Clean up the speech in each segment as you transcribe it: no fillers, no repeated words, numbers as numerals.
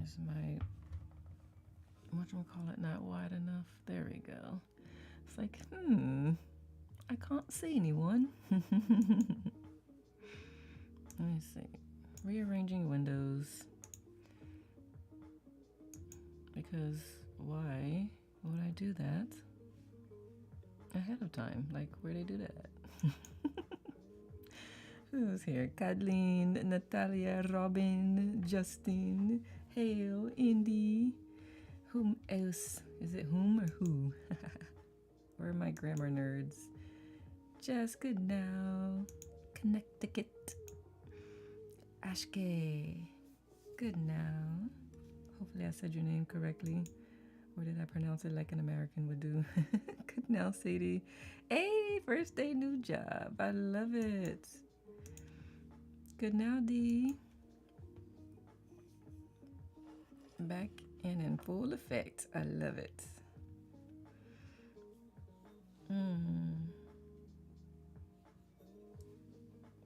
Is my whatchamacallit not wide enough? There we go. It's like, I can't see anyone. Let me see. Rearranging windows. Because why would I do that ahead of time? Like, where'd they do that? Who's here? Kathleen, Natalia, Robin, Justin, Hale, Indy. Whom else? Is it whom or who? Where are my grammar nerds? Jess, good now. Connecticut. Ashke, good now. Hopefully I said your name correctly. Or did I pronounce it like an American would do? Good now, Sadie. Hey, first day, new job. I love it. Good now, Dee. Back in full effect. I love it.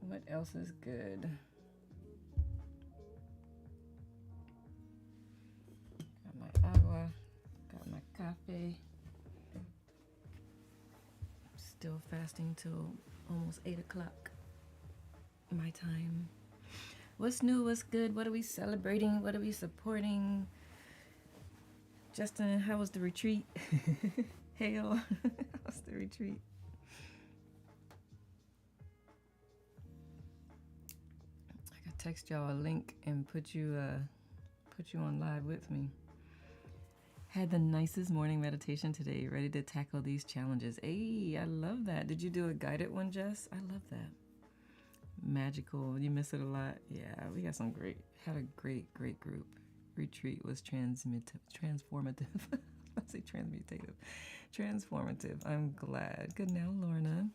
What else is good? Got my agua. Got my cafe. Still fasting till almost 8 o'clock. My time. What's new? What's good? What are we celebrating? What are we supporting? Justin, how was the retreat? Hale, how's the retreat? I could text y'all a link and put you on live with me. Had the nicest morning meditation today. Ready to tackle these challenges. Hey, I love that. Did you do a guided one, Jess? I love that. Magical. You miss it a lot. Yeah, we got some great. Had a great group. Retreat was transformative. I say transmutative. Transformative. I'm glad. Good now, Lorna.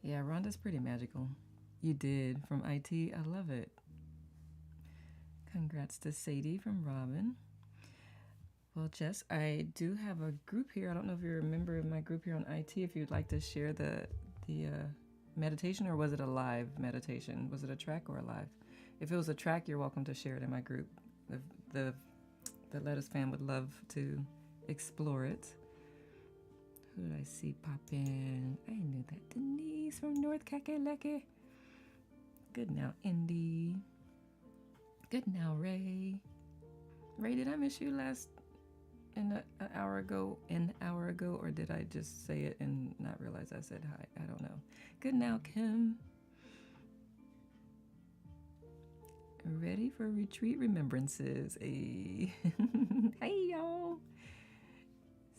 Yeah, Rhonda's pretty magical. You did from IT. I love it. Congrats to Sadie from Robin. Well, Jess, I do have a group here. I don't know if you're a member of my group here on IT. If you'd like to share the meditation, or was it a live meditation? Was it a track or a live? If it was a track, you're welcome to share it in my group. The Lettuce fam would love to explore it. Who did I see pop in? I knew that. Denise from North Kakaleke. Good now, Indy. Good now, Ray. Ray, did I miss you an hour ago, or did I just say it and not realize I said hi? I don't know. Good now, Kim. Ready for retreat remembrances. Hey, hey y'all.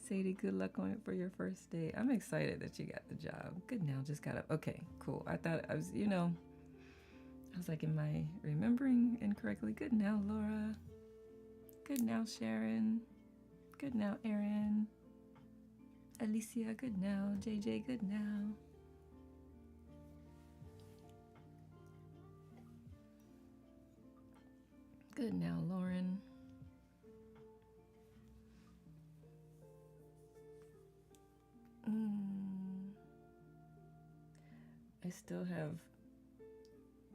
Sadie, good luck on it for your first day. I'm excited that you got the job. Good now, just got up. Okay, cool. I thought I was, I was like, am I remembering incorrectly? Good now, Laura. Good now, Sharon. Good now, Erin. Alicia, good now. JJ, good now. Good now, Lauren. I still have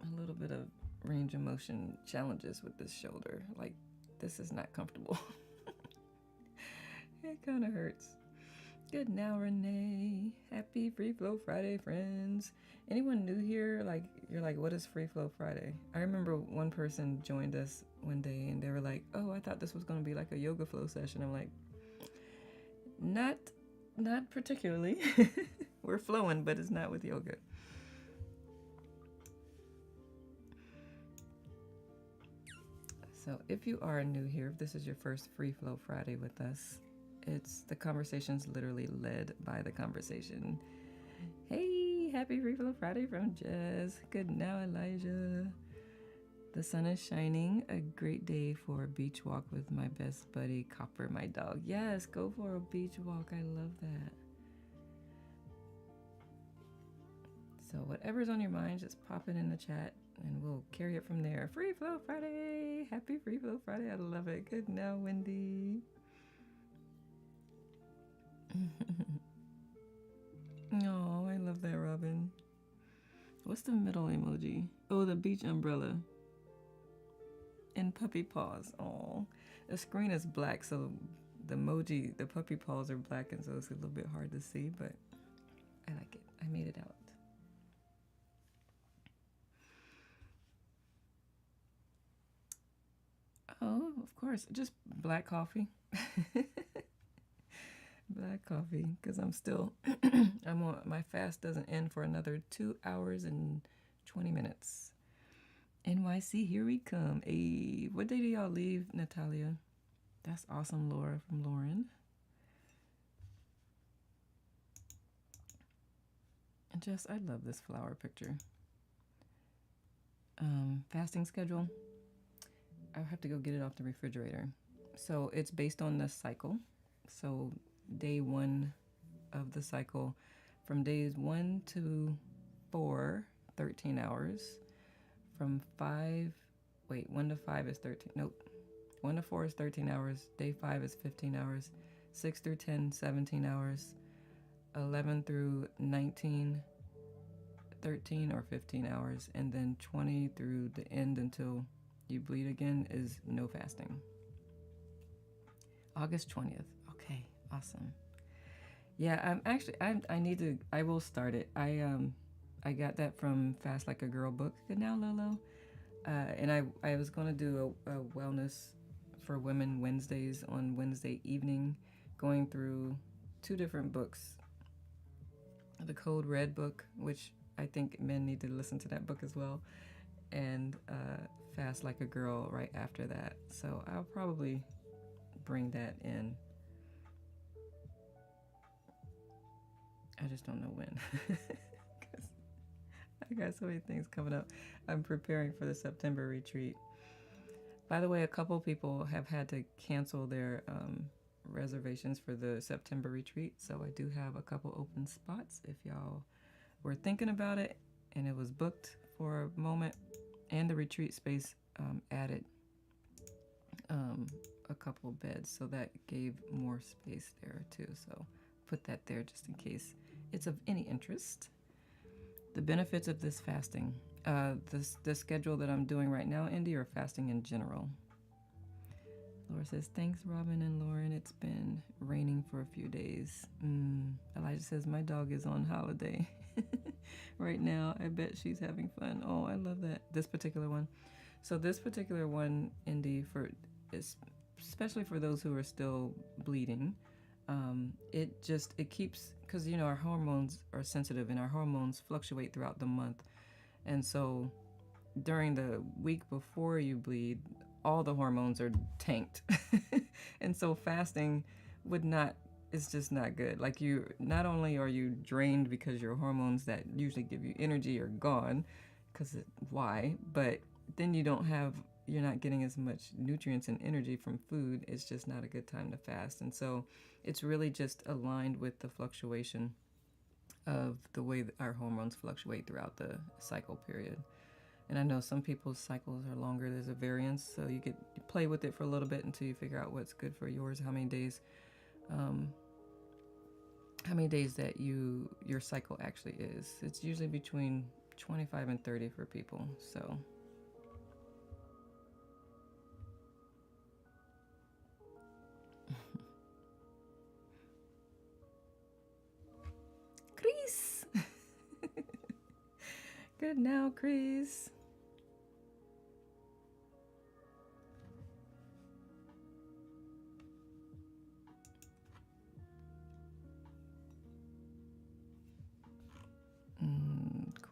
a little bit of range of motion challenges with this shoulder. Like, this is not comfortable. It kind of hurts. Good now, Renee. Happy Free Flow Friday, friends. Anyone new here? Like, you're like, what is Free Flow Friday? I remember one person joined us one day and they were like, oh, I thought this was going to be like a yoga flow session. I'm like, not particularly. We're flowing, but it's not with yoga. So if you are new here, if this is your first Free Flow Friday with us, the conversation's literally led by the conversation. Hey, happy Free Flow Friday from Jess. Good now, Elijah. The sun is shining. A great day for a beach walk with my best buddy, Copper, my dog. Yes, go for a beach walk. I love that. So whatever's on your mind, just pop it in the chat and we'll carry it from there. Free Flow Friday. Happy Free Flow Friday. I love it. Good now, Wendy. Oh, I love that, Robin. What's the middle emoji? Oh, the beach umbrella. And and puppy paws. Oh, the screen is black, so the emoji, the puppy paws are black, and so it's a little bit hard to see, but I like it. I made it out. Oh, of course, just black coffee. Black coffee, because I'm still, I'm on, my fast doesn't end for another 2 hours and 20 minutes. NYC, here we come. Hey, what day do y'all leave, Natalia? That's awesome, Laura from Lauren. And Jess, I love this flower picture. Fasting schedule. I have to go get it off the refrigerator. So it's based on the cycle. So day 1 of the cycle, from days 1 to 4, 13 hours. From 1 to 5 is 13. Nope. 1 to 4 is 13 hours. Day 5 is 15 hours. 6 through 10, 17 hours. 11 through 19, 13 or 15 hours. And then 20 through the end until you bleed again is no fasting. August 20th. Okay, awesome. Yeah, I'm actually, I will start it. I got that from Fast Like a Girl book. Good now, Lolo. And I was going to do a wellness for women Wednesdays on Wednesday evening, going through 2 different books. The Code Red book, which I think men need to listen to that book as well, and Fast Like a Girl right after that. So I'll probably bring that in. I just don't know when. I got so many things coming up. I'm preparing for the September retreat. By the way, a couple people have had to cancel their reservations for the September retreat, so I do have a couple open spots if y'all were thinking about it and it was booked for a moment, and the retreat space added a couple beds, so that gave more space there too. So put that there just in case it's of any interest. The benefits of this fasting. The schedule that I'm doing right now, Indy, or fasting in general. Laura says, thanks, Robin and Lauren. It's been raining for a few days. Elijah says, my dog is on holiday right now. I bet she's having fun. Oh, I love that. This particular one. So this particular one, Indy, especially for those who are still bleeding, it keeps, because our hormones are sensitive and our hormones fluctuate throughout the month, and so during the week before you bleed, all the hormones are tanked. And so fasting it's just not good. Like, you not only are you drained because your hormones that usually give you energy are gone, why, but then you're not getting as much nutrients and energy from food. It's just not a good time to fast. And so it's really just aligned with the fluctuation of the way that our hormones fluctuate throughout the cycle period. And I know some people's cycles are longer. There's a variance, so you play with it for a little bit until you figure out what's good for yours, how many days that your cycle actually is. It's usually between 25 and 30 for people. So Chris. Good now, Chris.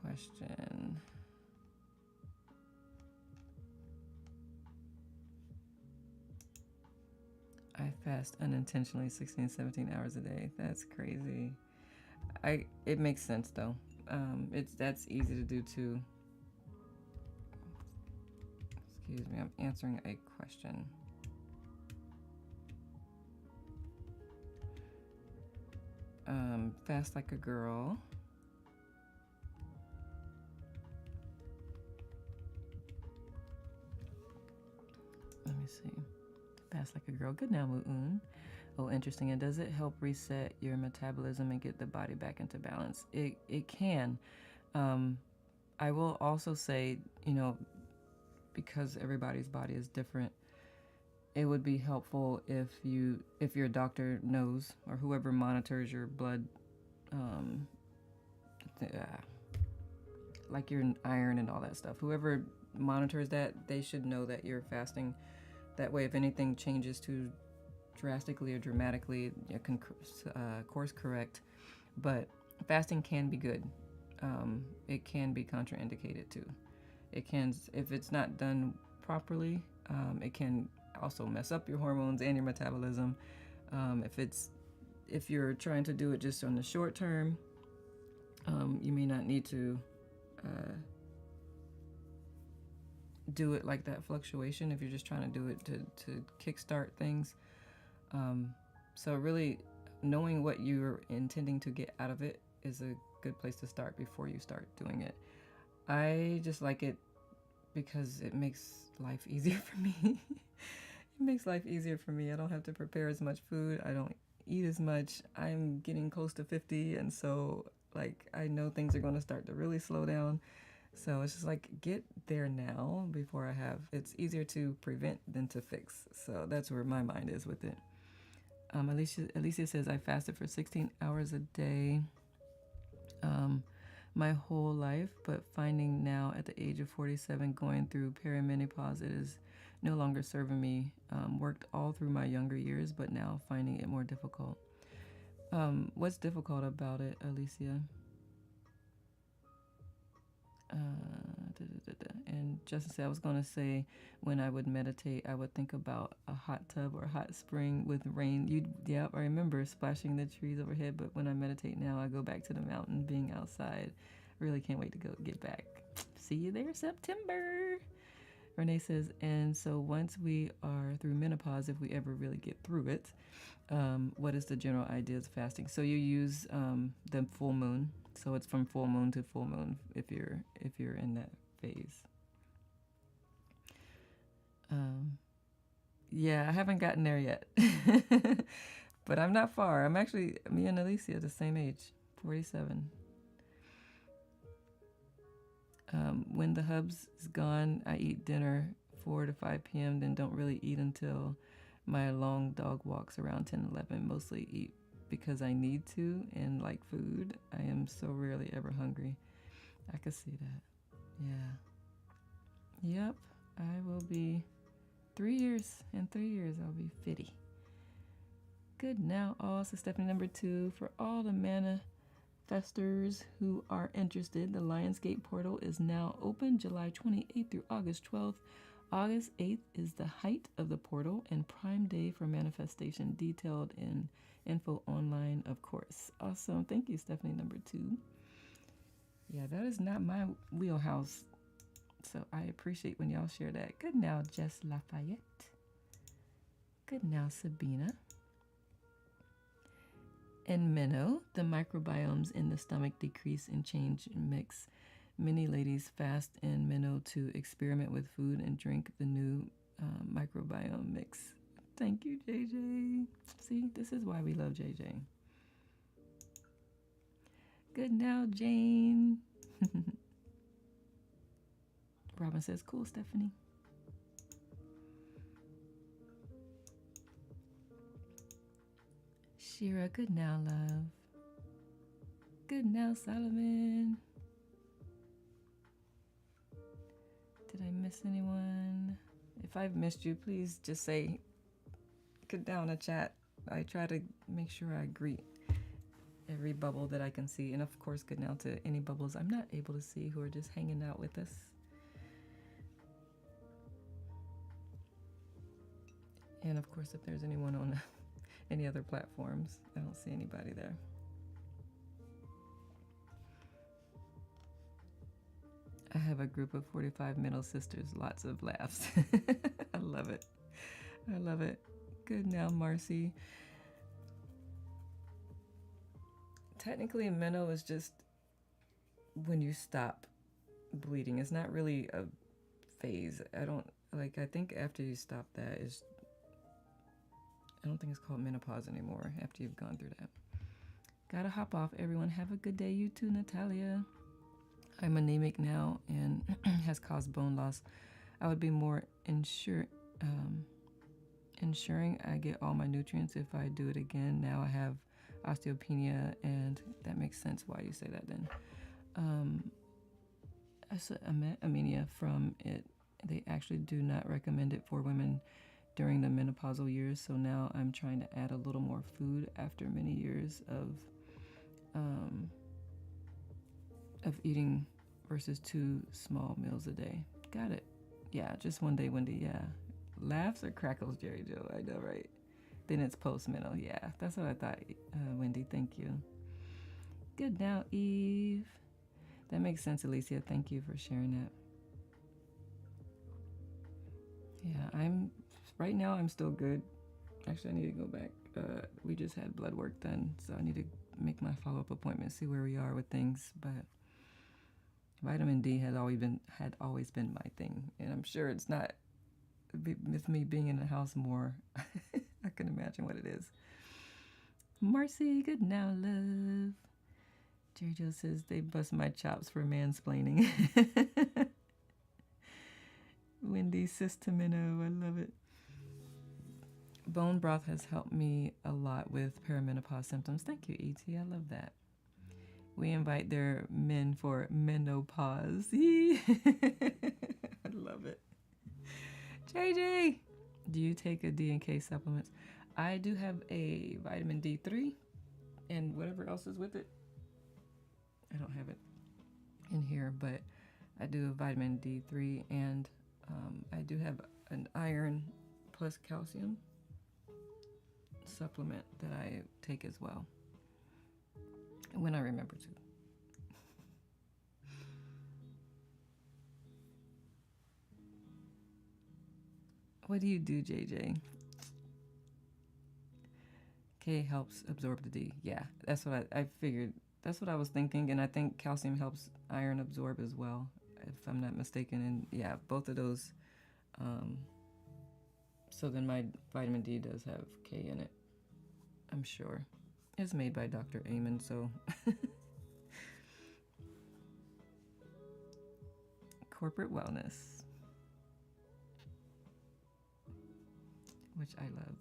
Question. I fast unintentionally 16, 17 hours a day. That's crazy. It makes sense though. That's easy to do too. Excuse me, I'm answering a question. Fast like a girl. Let me see. Fast like a girl. Good now, Mu'un. Oh, interesting. And does it help reset your metabolism and get the body back into balance? It can. I will also say, because everybody's body is different, it would be helpful if your doctor knows, or whoever monitors your blood, um, like your iron and all that stuff. Whoever monitors that, they should know that you're fasting. That way, if anything changes too drastically or dramatically, you can course correct. But fasting can be good. It can be contraindicated too. It can, if it's not done properly, it can also mess up your hormones and your metabolism. If you're trying to do it just on the short term, you may not need to do it like that fluctuation if you're just trying to do it to kickstart things. So really knowing what you're intending to get out of it is a good place to start before you start doing it. I just like it because it makes life easier for me. It makes life easier for me. I don't have to prepare as much food. I don't eat as much. I'm getting close to 50, and so like I know things are going to start to really slow down. So it's just like, get there now before I have. It's easier to prevent than to fix. So that's where my mind is with it. Alicia says, I fasted for 16 hours a day my whole life, but finding now at the age of 47 going through perimenopause, it is no longer serving me. Worked all through my younger years, but now finding it more difficult. What's difficult about it, Alicia? And Justin said, I was going to say, when I would meditate, I would think about a hot tub or a hot spring with rain. Yep, I remember splashing the trees overhead, but when I meditate now, I go back to the mountain, being outside. Really can't wait to go get back. See you there, September. Renee says, and so once we are through menopause, if we ever really get through it, what is the general idea of fasting? So you use the full moon. So it's from full moon to full moon if you're in that phase. Yeah, I haven't gotten there yet, but I'm not far. I'm actually, me and Alicia are the same age, 47. When the hubs is gone, I eat dinner 4 to 5 p.m., then don't really eat until my long dog walks around 10, 11. Mostly eat because I need to and like food. I am so rarely ever hungry. I could see that. Yeah. Yep. I will be 3 years. In 3 years, I'll be 50. Good now, all. So Stephanie number 2, for all the manifestors who are interested, the Lionsgate portal is now open July 28th through August 12th. August 8th is the height of the portal and prime day for manifestation, detailed in info online, of course. Awesome. Thank you, Stephanie number 2. Yeah, that is not my wheelhouse, so I appreciate when y'all share that. Good now, Jess Lafayette. Good now, Sabina. In Minnow, the microbiomes in the stomach decrease and change and mix. Many ladies fast in Minnow to experiment with food and drink the new microbiome mix. Thank you, JJ. See, this is why we love JJ. Good now, Jane. Robin says, cool, Stephanie. Shira, good now, love. Good now, Solomon. Did I miss anyone? If I've missed you, please just say good now in the chat. I try to make sure I greet every bubble that I can see. And of course, good now to any bubbles I'm not able to see who are just hanging out with us. And of course, if there's anyone on any other platforms, I don't see anybody there. I have a group of 45 middle sisters, lots of laughs. I love it. I love it. Good now, Marcy. Technically, menno is just when you stop bleeding. It's not really a phase. I think after you stop that is, I don't think it's called menopause anymore after you've gone through that. Gotta hop off. Everyone have a good day. You too, Natalia. I'm anemic now and has caused bone loss. I would be more ensuring I get all my nutrients if I do it again. Now I have osteopenia, and that makes sense why you say that then. I said anemia from it. They actually do not recommend it for women during the menopausal years. So now I'm trying to add a little more food after many years of eating versus 2 small meals a day. Got it. Yeah, just one day, Wendy. Yeah. Laughs or crackles, Jerry Joe? I know, right? Then it's post-mental. Yeah, that's what I thought, Wendy. Thank you. Good now, Eve. That makes sense, Alicia. Thank you for sharing that. Yeah, right now I'm still good. Actually, I need to go back. We just had blood work done, so I need to make my follow-up appointment, see where we are with things. But vitamin D had always been my thing, and I'm sure it's not. With me being in the house more, I can imagine what it is. Marcy, good now, love. Jerry Joe says they bust my chops for mansplaining. Wendy Sistamino, I love it. Bone broth has helped me a lot with perimenopause symptoms. Thank you, E.T. I love that. We invite their men for menopause. I love it. JJ, do you take a D and K supplements? I do have a vitamin D3 and whatever else is with it. I don't have it in here, but I do a vitamin D3, and I do have an iron plus calcium supplement that I take as well when I remember to. What do you do, JJ? K helps absorb the D. Yeah, that's what I figured. That's what I was thinking, and I think calcium helps iron absorb as well, if I'm not mistaken. And yeah, both of those. So then my vitamin D does have K in it, I'm sure. It's made by Dr. Amen, so. Corporate wellness, which I love.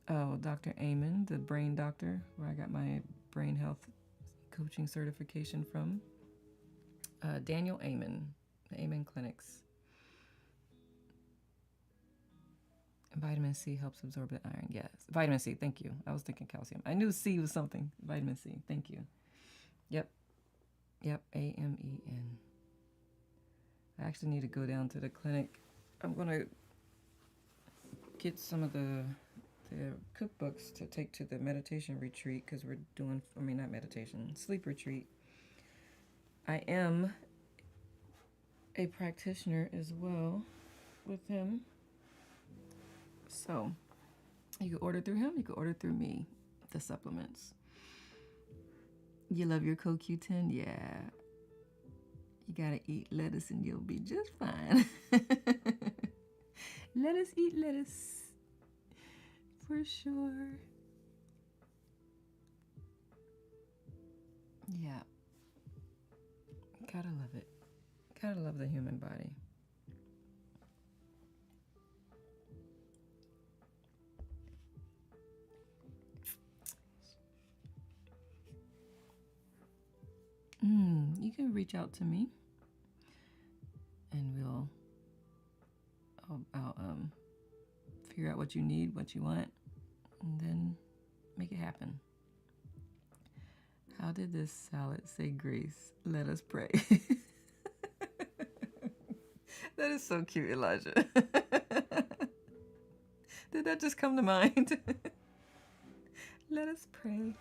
Oh, Dr. Amen, the brain doctor, where I got my brain health coaching certification from. Daniel Amen, the Amen Clinics. Vitamin C helps absorb the iron. Yes, vitamin C. Thank you. I was thinking calcium. I knew C was something. Vitamin C. Thank you. Yep. AMEN. I actually need to go down to the clinic. I'm gonna get some of the cookbooks to take to the meditation retreat, because we're doing, not meditation, sleep retreat. I am a practitioner as well with him. So you can order through him, you can order through me, the supplements. You love your CoQ10? Yeah. You gotta eat lettuce and you'll be just fine. Lettuce, eat lettuce. For sure. Yeah. Gotta love it. Gotta love the human body. You can reach out to me, and I'll figure out what you need, what you want, and then make it happen. How did this salad say grace? Let us pray. That is so cute, Elijah. Did that just come to mind? Let us pray.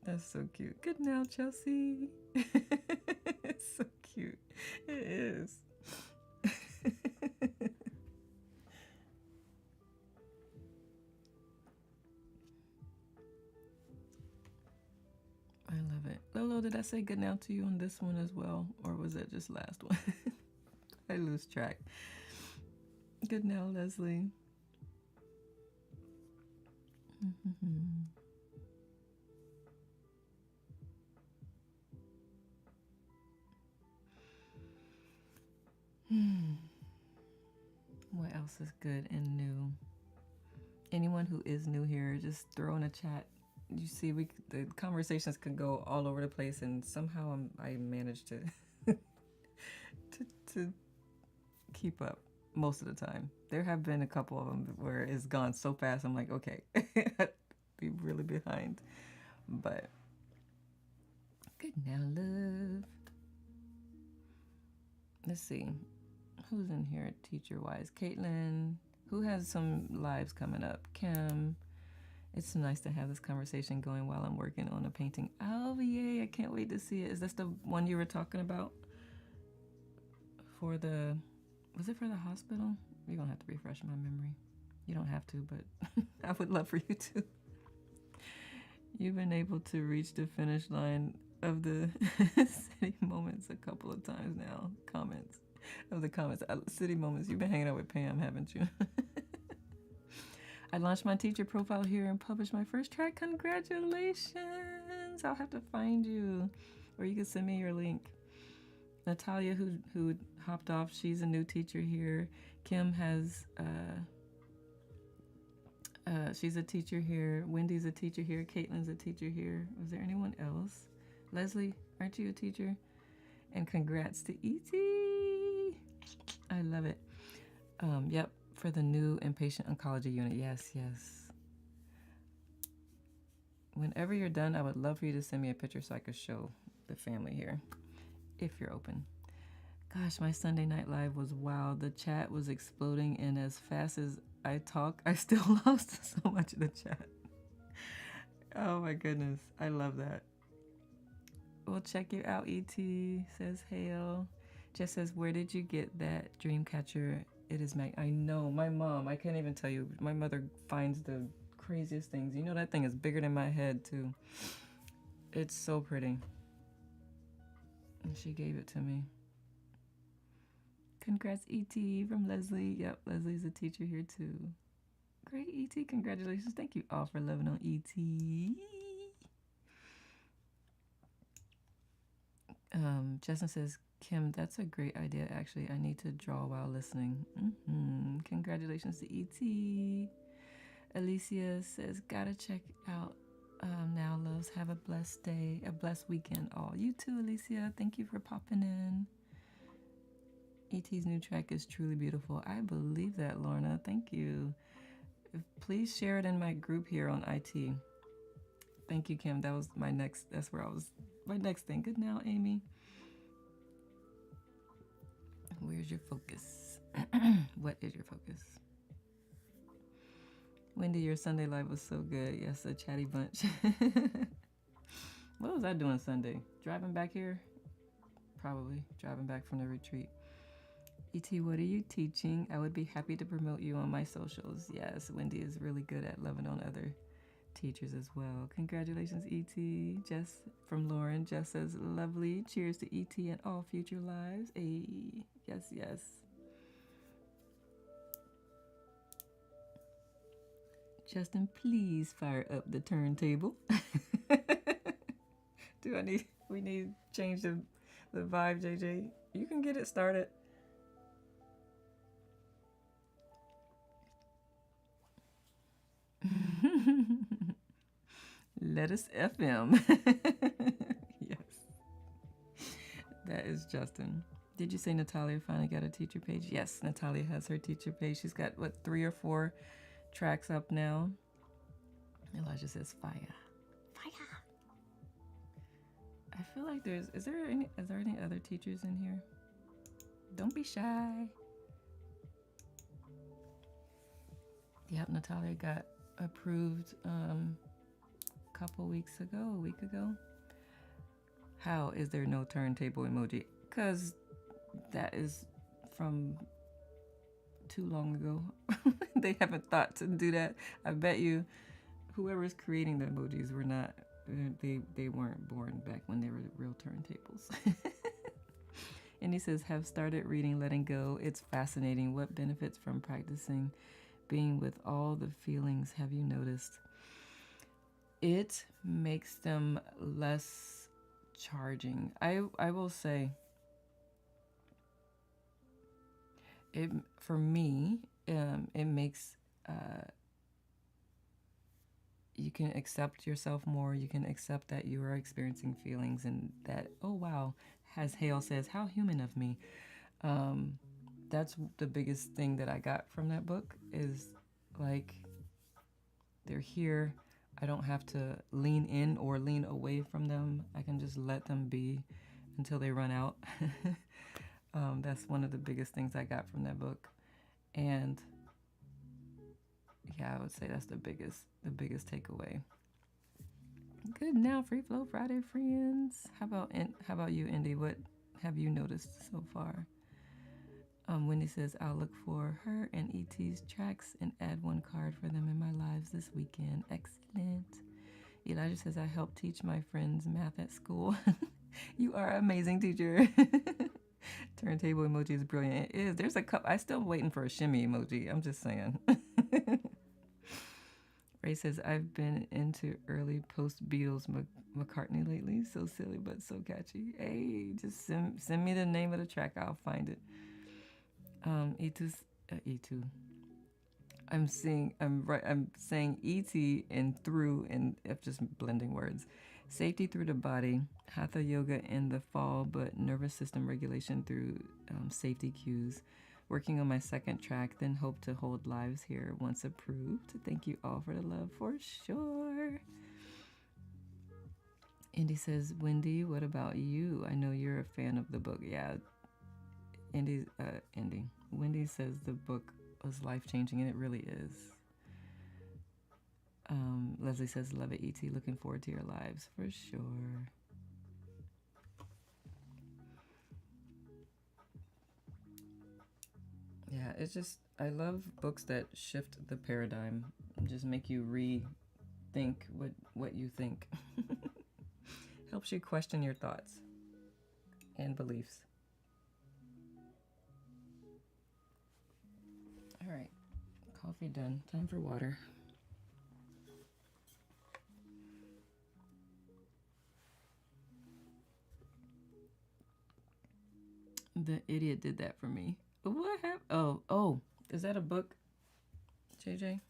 That's so cute. Good now, Chelsea. It's so cute. It is. I love it. Lolo, did I say good now to you on this one as well? Or was that just last one? I lose track. Good now, Leslie. else is good and new? Anyone who is new here, just throw in a chat. You see, the conversations could go all over the place, and somehow I managed to to keep up most of the time. There have been a couple of them where it's gone so fast. I'm like, okay, I'd be really behind. But good now, love. Let's see, who's in here teacher-wise? Caitlin, who has some lives coming up? Kim. It's nice to have this conversation going while I'm working on a painting. Oh, yay, I can't wait to see it. Is this the one you were talking about? Was it for the hospital? You're going to have to refresh my memory. You don't have to, but I would love for you to. You've been able to reach the finish line of the City Moments a couple of times now. Comments. City Moments. You've been hanging out with Pam, haven't you? I launched my teacher profile here and published my first track. Congratulations! I'll have to find you, or you can send me your link. Natalia, who hopped off, she's a new teacher here. Kim has, she's a teacher here. Wendy's a teacher here. Caitlin's a teacher here. Was there anyone else? Leslie, aren't you a teacher? And congrats to E.T. I love it. Yep. For the new inpatient oncology unit. Yes. Whenever you're done, I would love for you to send me a picture so I could show the family here, if you're open. Gosh, my Sunday Night Live was wild. The chat was exploding, and as fast as I talk, I still lost so much of the chat. Oh my goodness. I love that. Well, check you out, E.T. says hail. Jess says, where did you get that Dreamcatcher? It is I know, my mom, I can't even tell you. My mother finds the craziest things. You know, that thing is bigger than my head, too. It's so pretty. And she gave it to me. Congrats, E.T. from Leslie. Yep, Leslie's a teacher here, too. Great, E.T. Congratulations. Thank you all for loving on E.T. Justin says, Kim, that's a great idea, actually. I need to draw while listening. Congratulations to E.T. Alicia says, gotta check out now, loves. Have a blessed day, a blessed weekend all. You too, Alicia. Thank you for popping in. E.T.'s new track is truly beautiful. I believe that, Lorna. Thank you. Please share it in my group here on IT. Thank you, Kim. That was my next thing. Good now, Amy. Where's your focus? What is your focus? Wendy, your Sunday live was so good. Yes, a chatty bunch. What was I doing Sunday? Driving back here? Probably. Driving back from the retreat. E.T., what are you teaching? I would be happy to promote you on my socials. Yes, Wendy is really good at loving on other teachers as well. Congratulations, E.T. Jess from Lauren. Jess says, lovely. Cheers to E.T. and all future lives. Hey, yes. Justin, please fire up the turntable. We need to change the vibe, JJ. You can get it started. Let us FM. Yes. That is Justin. Did you say Natalia finally got a teacher page? Yes, Natalia has her teacher page. She's got, 3 or 4 tracks up now. Elijah says fire. I feel like is there any other teachers in here? Don't be shy. Yep, Natalia got approved a week ago. How is there no turntable emoji? Because that is from too long ago. They haven't thought to do that. I bet you whoever's creating the emojis were not, they weren't born back when they were real turntables. And he says, have started reading Letting Go. It's fascinating. What benefits from practicing being with all the feelings have you noticed? It makes them less charging. I will say, for me, it makes you can accept yourself more. You can accept that you are experiencing feelings and that, oh wow, as Hale says, how human of me. That's the biggest thing that I got from that book is like they're here. I don't have to lean in or lean away from them. I can just let them be until they run out. That's one of the biggest things I got from that book. And yeah, I would say that's the biggest takeaway. Good. Now, Free Flow Friday, friends. How about you, Indy? What have you noticed so far? Wendy says, I'll look for her and ET's tracks and add one card for them in my lives this weekend. Excellent. Elijah says, I help teach my friends math at school. You are an amazing teacher. Turntable emoji is brilliant. It is. There's a cup. I'm still waiting for a shimmy emoji. I'm just saying. Ray says, I've been into early post-Beatles McCartney lately. So silly, but so catchy. Hey, just send me the name of the track. I'll find it. E2. I'm saying ET and through, and just blending words. Safety through the body, Hatha yoga in the fall, but nervous system regulation through safety cues. Working on my second track, then hope to hold lives here once approved. Thank you all for the love, for sure. Indy says, Wendy, what about you? I know you're a fan of the book. Yeah, Indy. Wendy says the book was life-changing, and it really is. Leslie says, love it, E.T. Looking forward to your lives, for sure. Yeah, it's just, I love books that shift the paradigm, just make you rethink what you think. Helps you question your thoughts and beliefs. All right, coffee done. Time for water. The idiot did that for me. What happened? Oh, is that a book, JJ?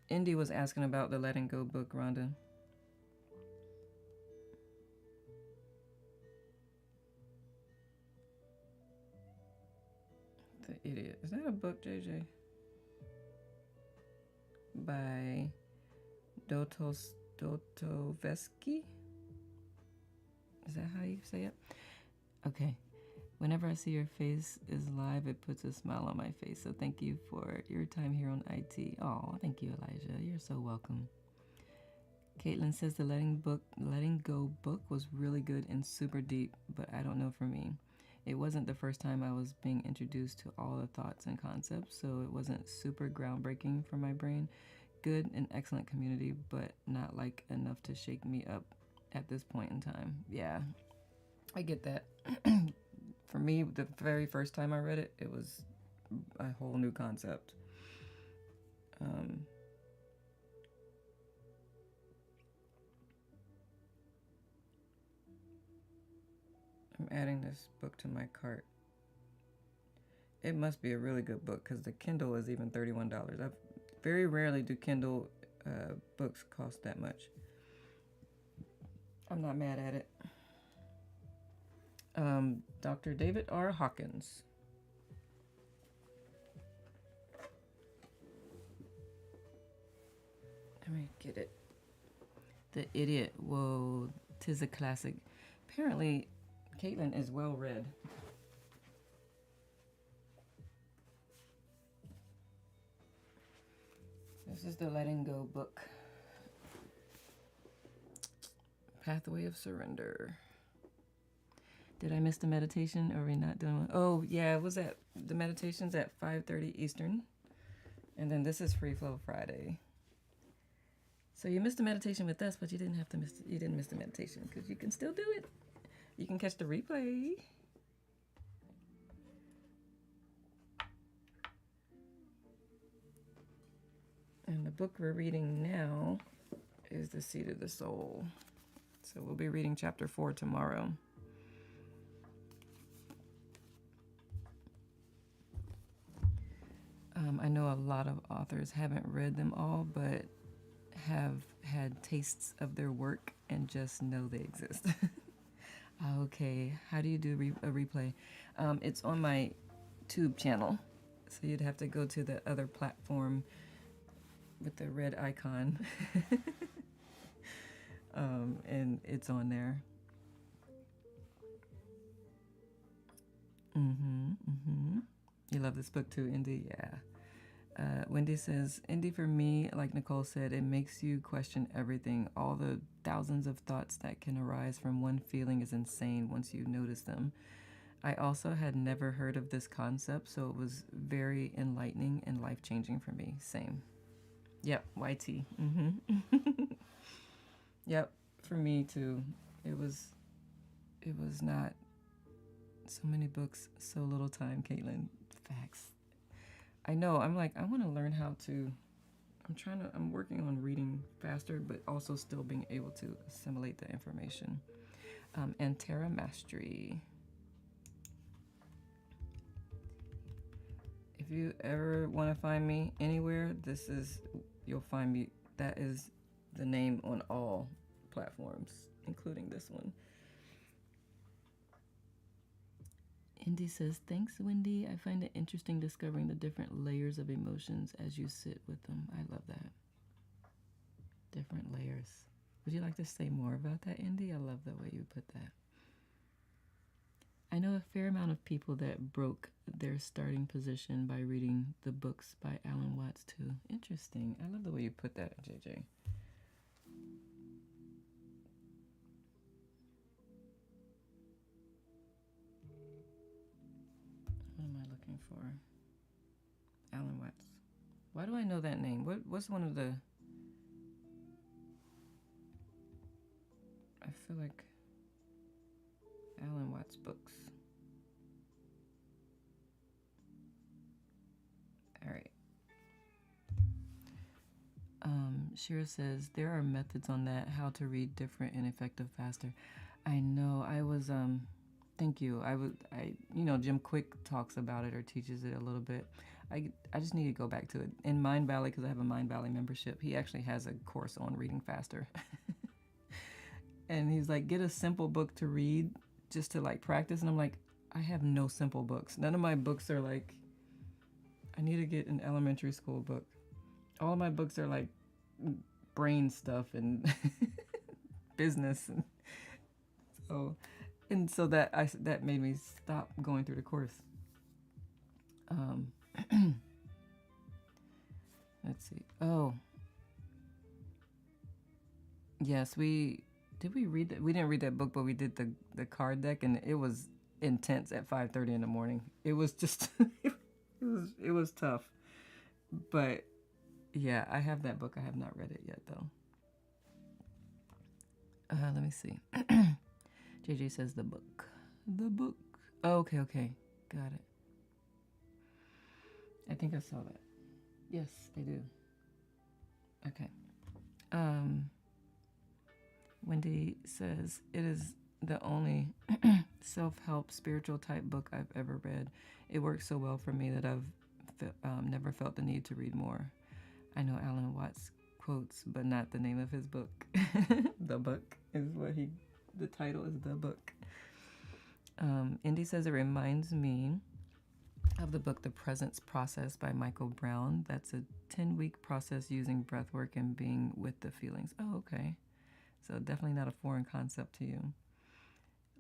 Indy was asking about the Letting Go book, Rhonda. The Idiot. Is that a book, JJ? By Dostoevsky? Is that how you say it? Okay. Whenever I see your face is live, it puts a smile on my face. So thank you for your time here on IT. Oh, thank you, Elijah. You're so welcome. Caitlin says the Letting Go book was really good and super deep, but I don't know for me. It wasn't the first time I was being introduced to all the thoughts and concepts, so it wasn't super groundbreaking for my brain. Good and excellent community, but not like enough to shake me up at this point in time. Yeah, I get that. For me, the very first time I read it, it was a whole new concept. I'm adding this book to my cart. It must be a really good book because the Kindle is even $31. I very rarely do Kindle books cost that much. I'm not mad at it. Dr. David R. Hawkins. Let me get it. The Idiot. Whoa, 'tis a classic. Apparently, Caitlin is well read. This is the Letting Go book. Pathway of Surrender. Did I miss the meditation? Or are we not doing one? Oh, yeah, was that the meditation's at 5:30 Eastern? And then this is Free Flow Friday. So you missed the meditation with us, but you didn't miss the meditation because you can still do it. You can catch the replay. And the book we're reading now is The Seat of the Soul. So we'll be reading chapter 4 tomorrow. I know a lot of authors haven't read them all, but have had tastes of their work and just know they exist. Okay, how do you do a replay? It's on my Tube channel, so you'd have to go to the other platform with the red icon, and it's on there. You love this book too, Indy? Yeah. Wendy says, Indy, for me, like Nicole said, it makes you question everything. All the thousands of thoughts that can arise from one feeling is insane once you notice them. I also had never heard of this concept, so it was very enlightening and life-changing for me. Same. Yep, YT. Yep, for me too. It was not so many books, so little time, Caitlin. Facts. I know. I'm like, I want to learn how to. I'm working on reading faster, but also still being able to assimilate the information. And Terra Mastery. If you ever want to find me anywhere, you'll find me. That is the name on all platforms, including this one. Indy says, thanks, Wendy. I find it interesting discovering the different layers of emotions as you sit with them. I love that. Different layers. Would you like to say more about that, Indy? I love the way you put that. I know a fair amount of people that broke their starting position by reading the books by Alan Watts, too. Interesting. I love the way you put that, JJ. What am I looking for? Alan Watts. Why do I know that name? What's one of the... I feel like Alan Watts books. All right. Shira says, there are methods on that, how to read different and effective faster. I know. I was, thank you. Jim Quick talks about it or teaches it a little bit. I just need to go back to it. In Mind Valley, because I have a Mind Valley membership, he actually has a course on reading faster. And he's like, get a simple book to read just to like practice. And I'm like, I have no simple books. None of my books are like, I need to get an elementary school book. All of my books are like brain stuff and business. And so that made me stop going through the course. Let's see. Oh, yes, did we read that? We didn't read that book, but we did the card deck, and it was intense at 5:30 in the morning. It was just it was tough. But yeah, I have that book. I have not read it yet though. Let me see. JJ says the book. The book. Oh, okay. Got it. I think I saw that. Yes, I do. Okay. Wendy says, it is the only self-help spiritual type book I've ever read. It works so well for me that I've never felt the need to read more. I know Alan Watts quotes, but not the name of his book. The book is the title is The Book. Indy says it reminds me of the book The Presence Process by Michael Brown. That's a 10-week process using breathwork and being with the feelings. Oh, okay. So definitely not a foreign concept to you.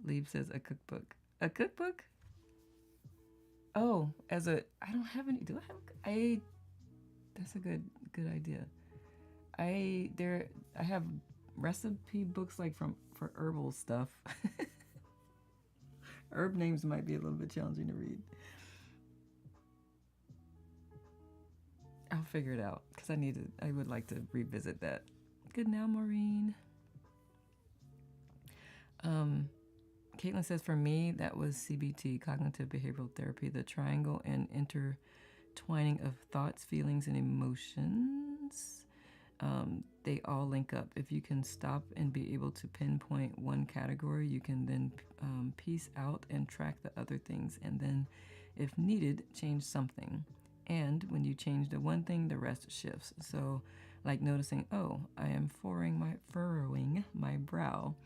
Lieb says a cookbook. A cookbook? Oh, I don't have any. Do I have? That's a good idea. I have recipe books like for herbal stuff. Herb names might be a little bit challenging to read. I'll figure it out because I would like to revisit that. Good now, Maureen. Caitlin says, for me, that was CBT, cognitive behavioral therapy, the triangle and intertwining of thoughts, feelings, and emotions. They all link up. If you can stop and be able to pinpoint one category, you can then piece out and track the other things, and then, if needed, change something. And when you change the one thing, the rest shifts. So, like noticing, oh, I am furrowing my brow.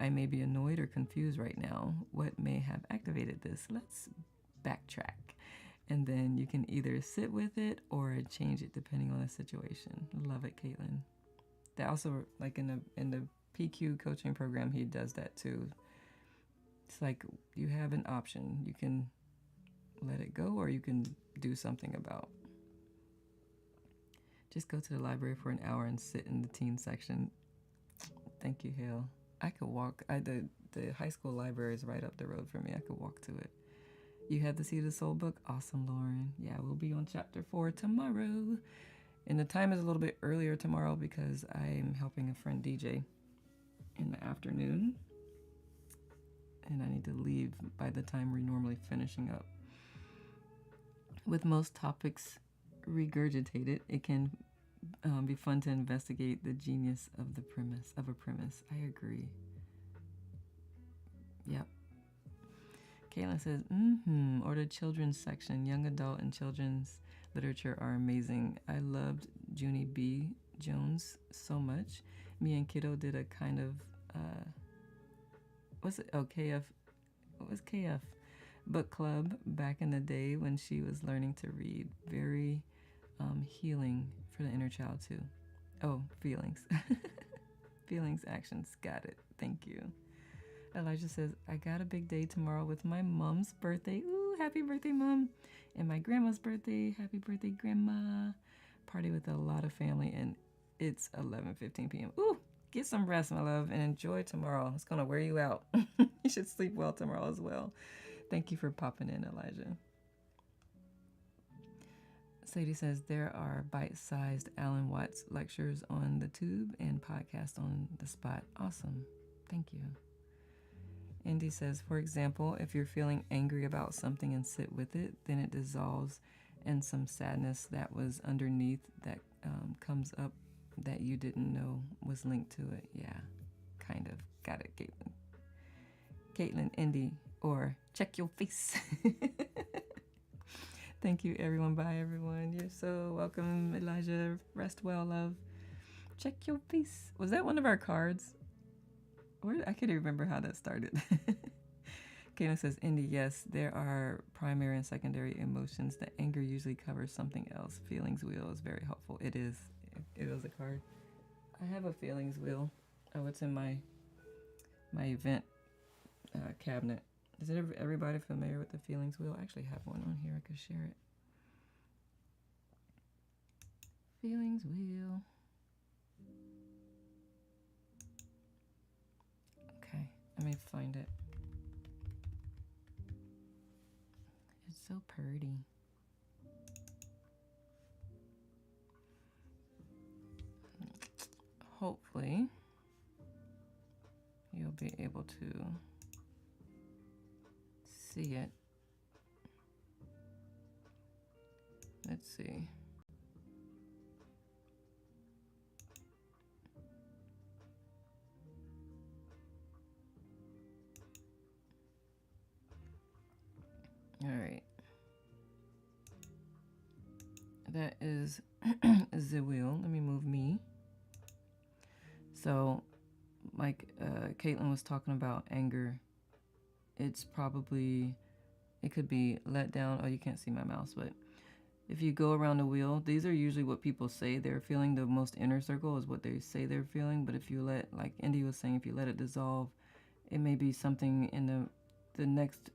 I may be annoyed or confused right now. What may have activated this? Let's backtrack. And then you can either sit with it or change it depending on the situation. Love it, Caitlin. That also, like in the PQ coaching program, he does that too. It's like you have an option. You can let it go or you can do something about. Just go to the library for an hour and sit in the teen section. Thank you, Hale. I could walk. The high school library is right up the road from me. I could walk to it. You had the Seed of the Soul book? Awesome, Lauren. Yeah, we'll be on chapter 4 tomorrow. And the time is a little bit earlier tomorrow because I'm helping a friend DJ in the afternoon. And I need to leave by the time we're normally finishing up. With most topics regurgitated, it can be fun to investigate the genius of a premise. I agree. Yep. Caitlin says, or the children's section. Young adult and children's literature are amazing. I loved Junie B. Jones so much. Me and Kiddo did a kind of, KF? What was KF? Book club back in the day when she was learning to read. Very healing for the inner child too. Oh, feelings. Feelings, actions. Got it. Thank you. Elijah says, I got a big day tomorrow with my mom's birthday. Ooh, happy birthday, Mom. And my grandma's birthday. Happy birthday, Grandma. Party with a lot of family, and it's 11:15 p.m. Ooh, get some rest, my love, and enjoy tomorrow. It's going to wear you out. You should sleep well tomorrow as well. Thank you for popping in, Elijah. Sadie says, there are bite-sized Alan Watts lectures on the tube and podcast on the spot. Awesome. Thank you. Indy says, for example, if you're feeling angry about something and sit with it, then it dissolves and some sadness that was underneath that comes up that you didn't know was linked to it. Yeah, kind of. Got it, Caitlin. Caitlin, Indy, or check your face. Thank you, everyone. Bye, everyone. You're so welcome, Elijah. Rest well, love. Check your face. Was that one of our cards? I can't even remember how that started. Kaden says, Indy, yes, there are primary and secondary emotions. The anger usually covers something else. Feelings wheel is very helpful. It is. It was a card. I have a feelings wheel. Oh, it's in my event cabinet. Is everybody familiar with the feelings wheel? I actually have one on here. I could share it. Feelings wheel. Okay, let me find it. It's so pretty. Hopefully, you'll be able to see it. Let's see. All right. That is the wheel. Let me move me. So, like Caitlin was talking about anger, it could be let down. Oh, you can't see my mouse, but if you go around the wheel, these are usually what people say they're feeling. The most inner circle is what they say they're feeling. But if you like Indy was saying, if you let it dissolve, it may be something in the next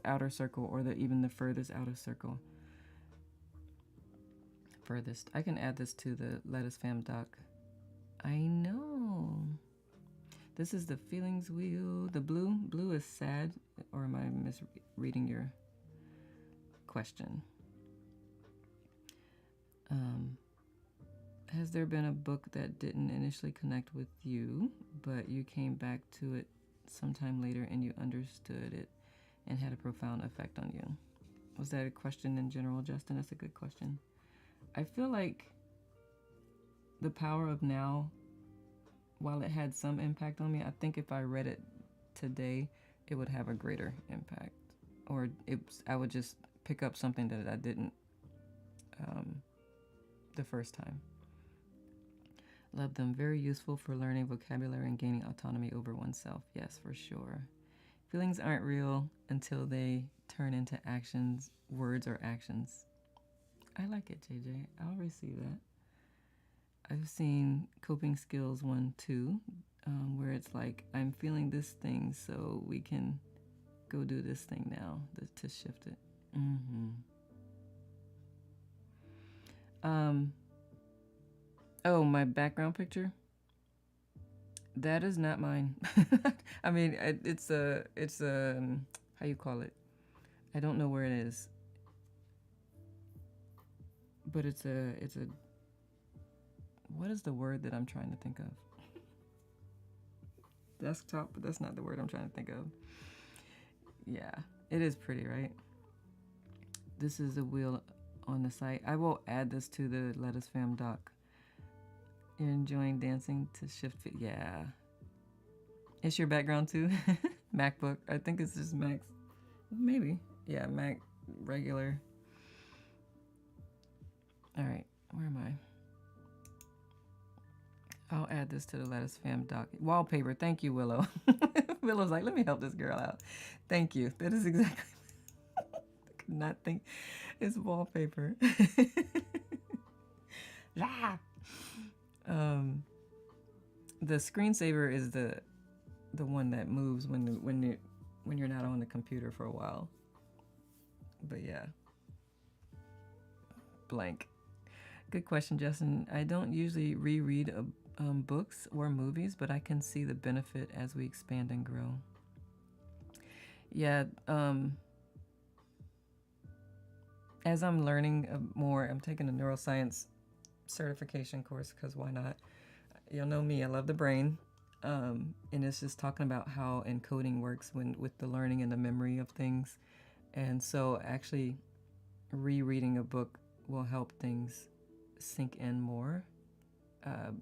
outer circle, or even the furthest outer circle. Furthest. I can add this to the Lettuce Fam doc. I know. This is the feelings wheel. The blue is sad, or am I misreading your question? Has there been a book that didn't initially connect with you, but you came back to it sometime later and you understood it and had a profound effect on you? Was that a question in general, Justin? That's a good question. I feel like The Power of Now, while it had some impact on me, I think if I read it today, it would have a greater impact, or I would just pick up something that I didn't the first time. Love them. Very useful for learning vocabulary and gaining autonomy over oneself. Yes, for sure. Feelings aren't real until they turn into actions, words, or actions. I like it, JJ. I'll receive that. I've seen coping skills 1, 2, where it's like, I'm feeling this thing, so we can go do this thing now to shift it. Oh, my background picture? That is not mine. I mean, it's a, how you call it? I don't know where it is. But it's a, what is the word that I'm trying to think of? Desktop, but that's not the word I'm trying to think of. Yeah, it is pretty, right? This is the wheel on the site. I will add this to the Lettuce Fam doc. You're enjoying dancing to shift fit. Yeah. It's your background too? MacBook. I think it's just Mac. Maybe. Yeah, Mac regular. All right. Where am I? I'll add this to the Lettuce Fam doc. Wallpaper. Thank you, Willow. Willow's like, let me help this girl out. Thank you. That is exactly. I could not think. It's wallpaper. Ah. The screensaver is the one that moves when you're not on the computer for a while. But yeah. Blank. Good question, Justin. I don't usually reread books or movies, but I can see the benefit as we expand and grow. Yeah. As I'm learning more, I'm taking a neuroscience certification course because why not? You'll know me. I love the brain. And it's just talking about how encoding works with the learning and the memory of things. And so actually rereading a book will help things sink in more.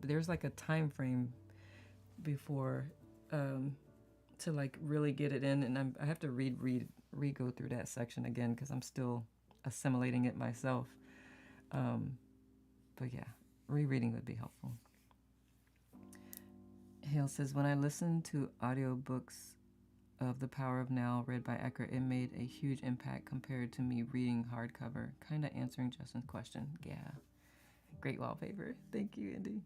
There's like a time frame before to like really get it in, and I have to re-go through that section again because I'm still assimilating it myself. But yeah, rereading would be helpful. Hale says, when I listened to audiobooks of The Power of Now read by Eckhart, it made a huge impact compared to me reading hardcover. Kind of answering Justin's question. Yeah. Great wallpaper. Thank you, Andy.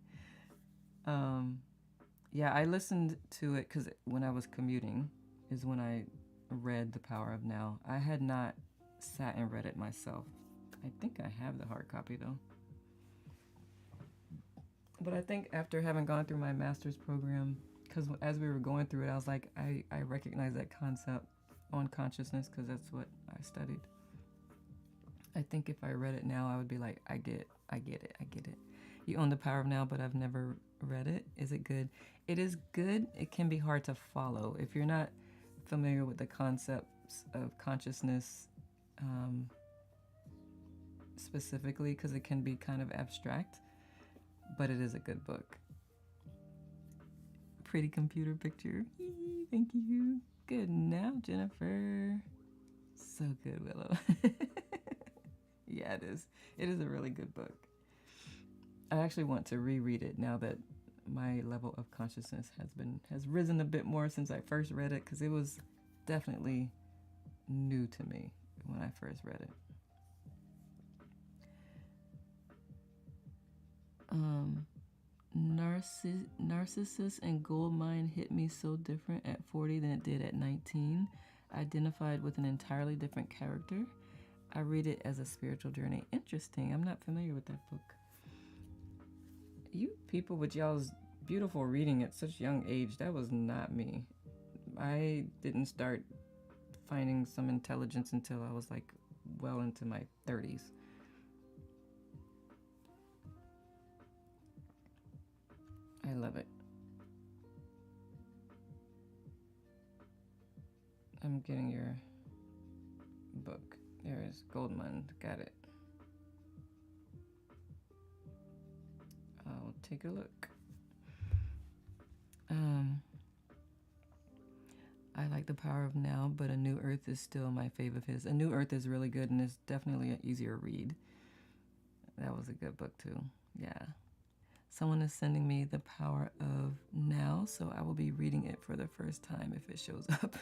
Yeah, I listened to it because when I was commuting is when I read The Power of Now. I had not sat and read it myself. I think I have the hard copy though. But I think after having gone through my master's program, because as we were going through it, I was like, I recognize that concept on consciousness because that's what I studied. I think if I read it now, I would be like, I get it. You own The Power of Now, but I've never read it. Is it good? It is good. It can be hard to follow. If you're not familiar with the concepts of consciousness specifically, because it can be kind of abstract, but it is a good book. Pretty computer picture. Thank you. Good now, Jennifer. So good, Willow. Yeah, it is. It is a really good book. I actually want to reread it now that my level of consciousness has risen a bit more since I first read it, because it was definitely new to me when I first read it. Narcissus and Goldmine hit me so different at 40 than it did at 19. I identified with an entirely different character. I read it as a spiritual journey. Interesting. I'm not familiar with that book. You people with y'all's beautiful reading at such young age, that was not me. I didn't start finding some intelligence until I was like well into my 30s. I love it. I'm getting your book. There is Goldmine. Got it. I'll take a look. I like like The Power of Now, but A New Earth is still my fave of his. A New Earth is really good and it's definitely an easier read. That was a good book too. Yeah. Someone is sending me The Power of Now, so I will be reading it for the first time if it shows up.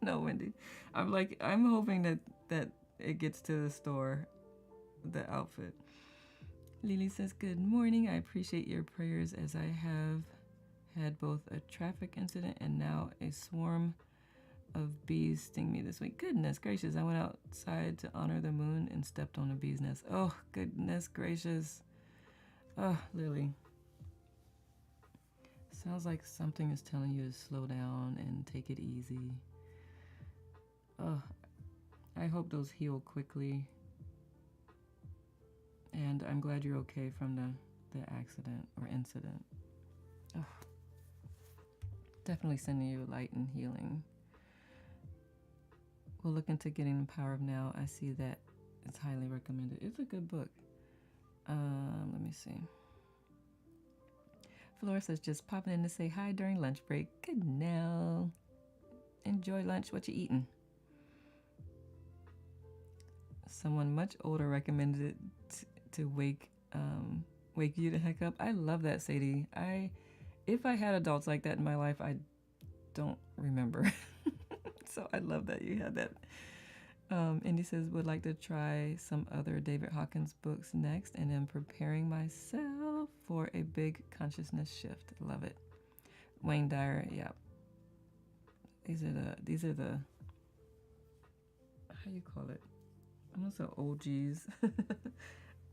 No, Wendy. I'm hoping that it gets to the store, the outfit. Lily says, good morning. I appreciate your prayers as I have had both a traffic incident and now a swarm of bees sting me this week. Goodness gracious. I went outside to honor the moon and stepped on a bee's nest. Oh, goodness gracious. Oh, Lily. Sounds like something is telling you to slow down and take it easy. Oh, I hope those heal quickly. And I'm glad you're okay from the accident or incident. Oh, definitely sending you light and healing. We'll look into getting The Power of Now. I see that it's highly recommended. It's a good book. Let me see. Flora says, just popping in to say hi during lunch break. Good now. Enjoy lunch. What you eating? Someone much older recommended it to wake you the heck up. I love that, Sadie. If I had adults like that in my life, I don't remember. So I love that you had that. Indy says, would like to try some other David Hawkins books next, and am preparing myself for a big consciousness shift. Love it. Wayne Dyer, yeah. These are the how you call it? Almost the OGs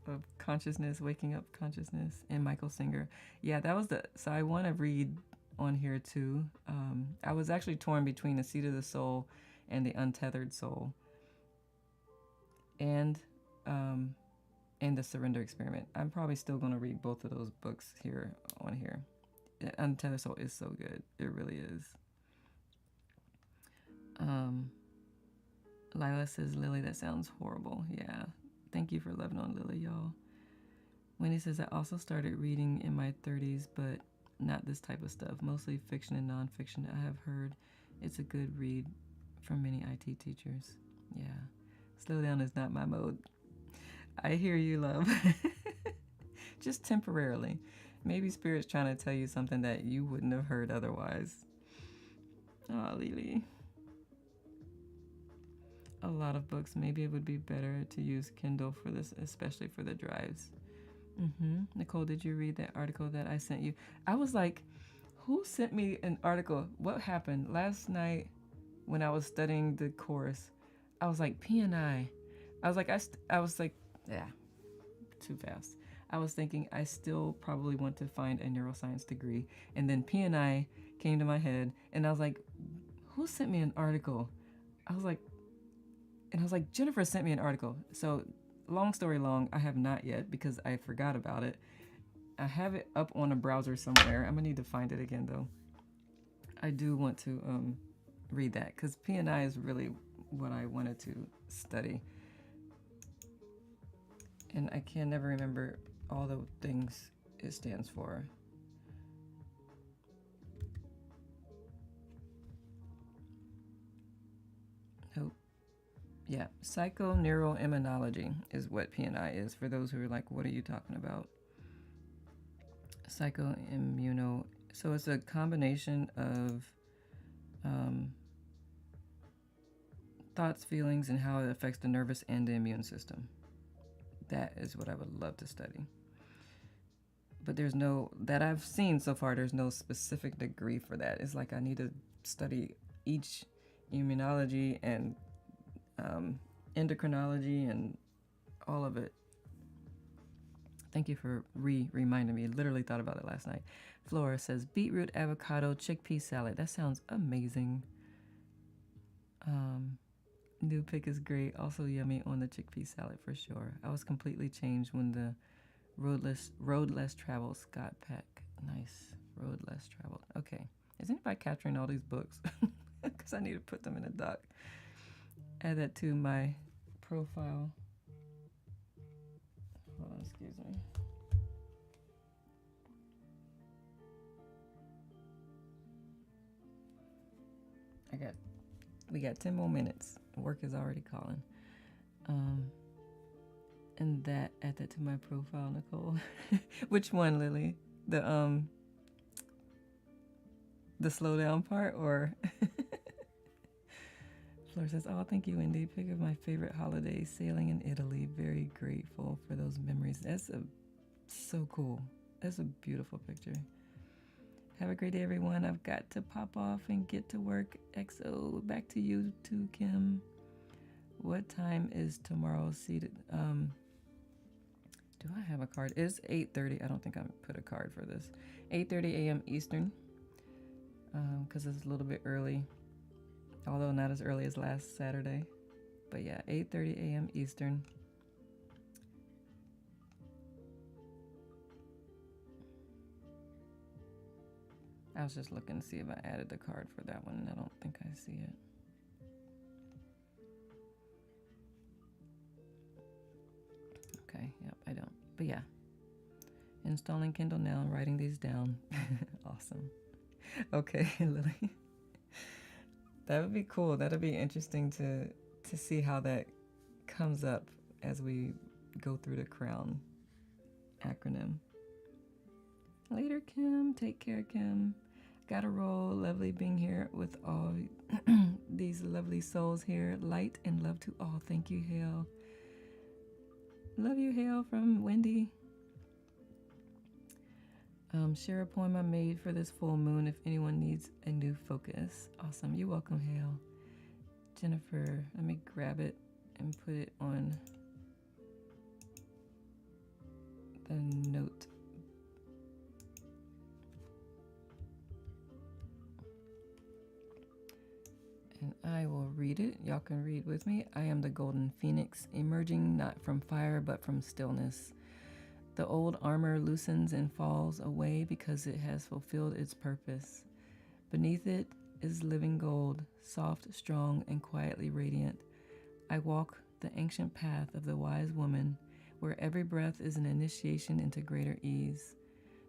of consciousness, waking up consciousness, and Michael Singer. Yeah, that was so I want to read on here too. I was actually torn between The Seat of the Soul and The Untethered Soul. And The Surrender Experiment. I'm probably still going to read both of those books here on here. Untethered Soul is so good. It really is. Lila says, Lily, that sounds horrible. Yeah. Thank you for loving on Lily, y'all. Wendy says, I also started reading in my 30s, but not this type of stuff. Mostly fiction and nonfiction. I have heard it's a good read from many IT teachers. Yeah. Slow down is not my mode. I hear you, love. Just temporarily. Maybe Spirit's trying to tell you something that you wouldn't have heard otherwise. Oh, Lily. A lot of books. Maybe it would be better to use Kindle for this, especially for the drives. Nicole, did you read that article that I sent you? I was like, who sent me an article? What happened? Last night when I was studying the course, I was like, P&I. I was like, yeah, too fast. I was thinking I still probably want to find a neuroscience degree. And then P&I came to my head, and I was like, who sent me an article? I was like, Jennifer sent me an article. So long story long, I have not yet because I forgot about it. I have it up on a browser somewhere. I'm gonna need to find it again though. I do want to read that because P&I is really what I wanted to study. And I can never remember all the things it stands for. Nope. Yeah, psychoneuroimmunology is what P&I is. For those who are like, what are you talking about? Psychoimmuno. So it's a combination of thoughts, feelings, and how it affects the nervous and the immune system. That is what I would love to study. But there's no, that I've seen so far, there's no specific degree for that. It's like I need to study each immunology and endocrinology and all of it. Thank you for reminding me. Literally thought about it last night. Flora says, beetroot, avocado, chickpea salad. That sounds amazing. New pick is great. Also yummy on the chickpea salad for sure. I was completely changed when the road less traveled Scott Peck. Nice. Road less traveled. Okay. Is anybody capturing all these books? Because I need to put them in a doc. Add that to my profile. Hold on, excuse me. I got We got 10 more minutes. Work is already calling. And that, add that to my profile, Nicole. Which one, Lily? The slow down part, or Fleur says, oh, thank you, Wendy. Pick of my favorite holiday, sailing in Italy. Very grateful for those memories. That's so cool. That's a beautiful picture. Have a great day, everyone. I've got to pop off and get to work. XO, back to you too, Kim. What time is tomorrow seated? Do I have a card? It's 8:30. I don't think I put a card for this. 8:30 a.m. Eastern, because it's a little bit early, although not as early as last Saturday. But yeah, 8:30 a.m. Eastern. I was just looking to see if I added the card for that one, and I don't think I see it. Okay, yep, I don't. But yeah, installing Kindle now and writing these down. Awesome. Okay, Lily. That would be cool. That'd be interesting to see how that comes up as we go through the Crown acronym. Later, Kim. Take care, Kim. Gotta roll. Lovely being here with all these lovely souls here. Light and love to all. Thank you, Hale. Love you, Hale, from Wendy. Share a poem I made for this full moon if anyone needs a new focus. Awesome. You're welcome, Hale. Jennifer, let me grab it and put it on the note. And I will read it. Y'all can read with me. I am the golden phoenix, emerging not from fire but from stillness. The old armor loosens and falls away because it has fulfilled its purpose. Beneath it is living gold, soft, strong, and quietly radiant. I walk the ancient path of the wise woman, where every breath is an initiation into greater ease.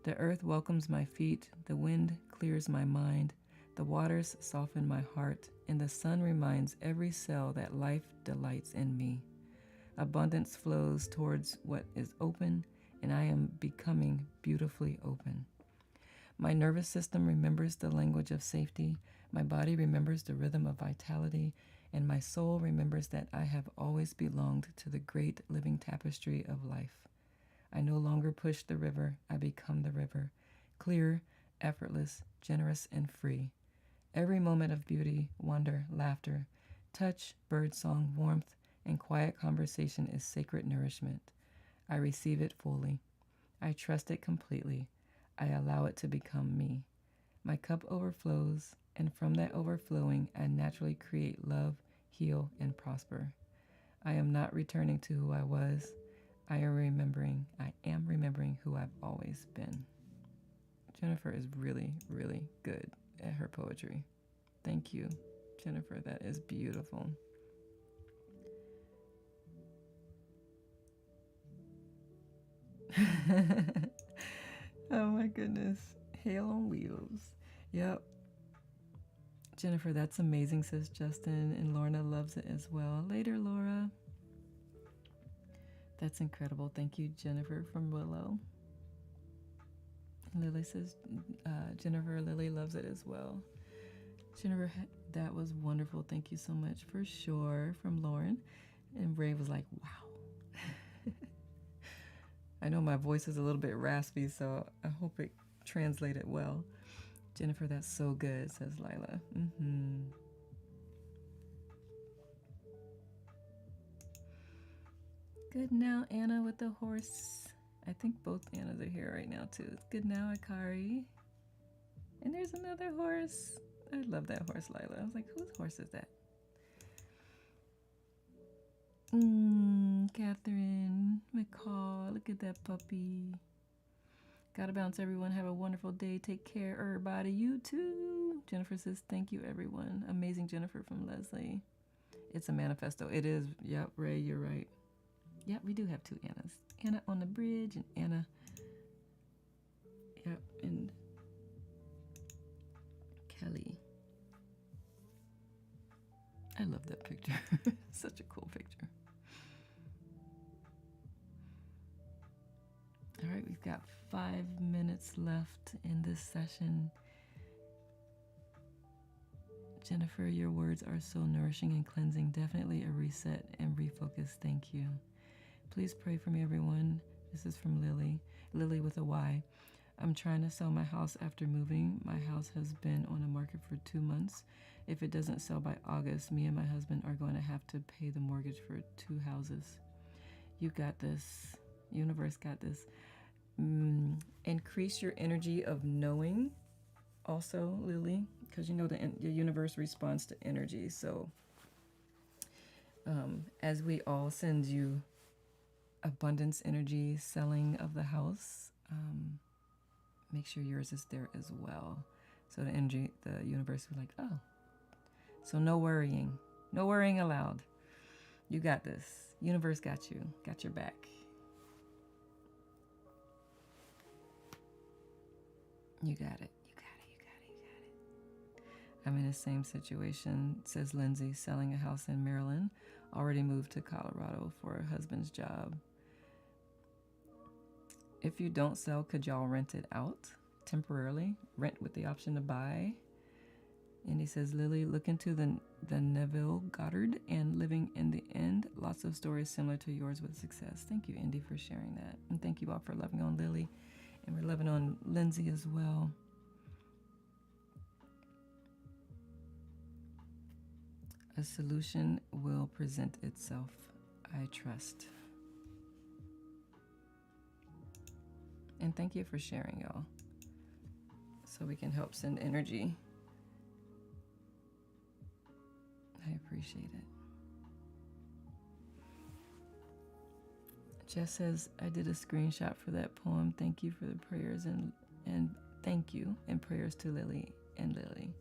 The earth welcomes my feet, the wind clears my mind, the waters soften my heart, and the sun reminds every cell that life delights in me. Abundance flows towards what is open, and I am becoming beautifully open. My nervous system remembers the language of safety, my body remembers the rhythm of vitality, and my soul remembers that I have always belonged to the great living tapestry of life. I no longer push the river, I become the river, clear, effortless, generous, and free. Every moment of beauty, wonder, laughter, touch, birdsong, warmth, and quiet conversation is sacred nourishment. I receive it fully. I trust it completely. I allow it to become me. My cup overflows, and from that overflowing, I naturally create love, heal, and prosper. I am not returning to who I was. I am remembering who I've always been. Jennifer is really, really good at her poetry. Thank you, Jennifer. That is beautiful. Oh my goodness. Hail on wheels. Yep. Jennifer, that's amazing, says Justin. And Lorna loves it as well. Later, Laura. That's incredible. Thank you, Jennifer from Willow. Lily says, Jennifer, Lily loves it as well. Jennifer, that was wonderful. Thank you so much, for sure, from Lauren. And Ray was like, wow. I know my voice is a little bit raspy, so I hope it translated well. Jennifer, that's so good, says Lila. Good now, Anna with the horse. I think both Annas are here right now, too. Good now, Akari. And there's another horse. I love that horse, Lila. I was like, whose horse is that? Catherine McCall. Look at that puppy. Gotta bounce, everyone. Have a wonderful day. Take care, everybody. You too. Jennifer says, thank you, everyone. Amazing Jennifer from Leslie. It's a manifesto. It is. Yep, Ray, you're right. Yep, we do have two Annas. Anna on the bridge and Anna. Yep, and Kelly. I love that picture. Such a cool picture. All right, we've got 5 minutes left in this session. Jennifer, your words are so nourishing and cleansing. Definitely a reset and refocus. Thank you. Please pray for me, everyone. This is from Lily. Lily with a Y. I'm trying to sell my house after moving. My house has been on the market for 2 months. If it doesn't sell by August, me and my husband are going to have to pay the mortgage for 2 houses. You got this. Universe got this. Increase your energy of knowing also, Lily, because you know the universe responds to energy. So as we all send you abundance energy selling of the house, make sure yours is there as well. So the energy, the universe will be like, oh, so no worrying allowed. You got this. Universe got you, got your back. You got it. I'm in the same situation, says Lindsay, selling a house in Maryland. Already moved to Colorado for her husband's job. If you don't sell, could y'all rent it out temporarily? Rent with the option to buy? And he says, Lily, look into the Neville Goddard and Living in the End. Lots of stories similar to yours with success. Thank you, Indy, for sharing that. And thank you all for loving on Lily. And we're loving on Lindsay as well. A solution will present itself, I trust. And thank you for sharing, y'all. So we can help send energy. I appreciate it. Jess says, I did a screenshot for that poem. Thank you for the prayers and thank you and prayers to Lily and Lily.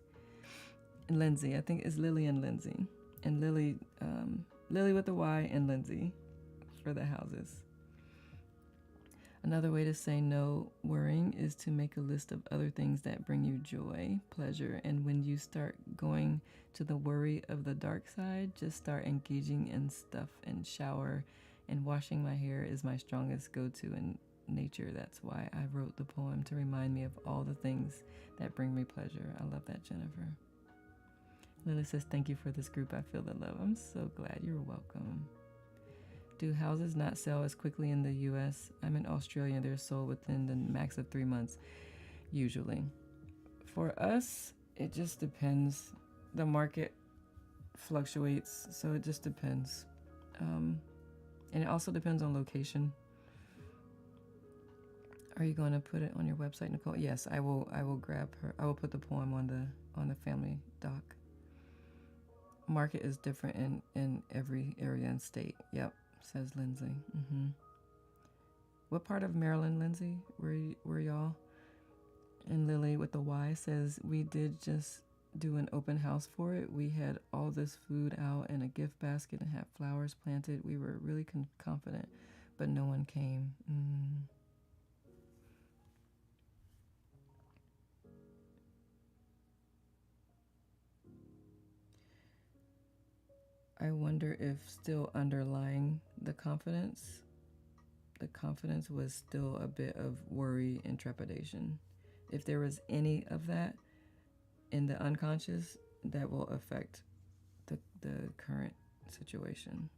And Lindsay, I think it's Lily and Lindsay. And Lily with the Y and Lindsay for the houses. Another way to say no worrying is to make a list of other things that bring you joy, pleasure, and when you start going to the worry of the dark side, just start engaging in stuff and shower, and washing my hair is my strongest go-to in nature. That's why I wrote the poem, to remind me of all the things that bring me pleasure. I love that, Jennifer. Lily says, thank you for this group. I feel the love. I'm so glad. You're welcome. Do houses not sell as quickly in the U.S.? I'm in Australia. They're sold within the max of 3 months, usually. For us, it just depends. The market fluctuates, so it just depends. And it also depends on location. Are you going to put it on your website, Nicole? Yes, I will grab her. I will put the poem on the family doc. Market is different in every area and state. Yep, says Lindsay. What part of Maryland, Lindsay, were y'all? And Lily with the Y says, we did just do an open house for it. We had all this food out in a gift basket and had flowers planted. We were really confident, but no one came. I wonder if still underlying the confidence was still a bit of worry and trepidation. If there was any of that in the unconscious, that will affect the current situation.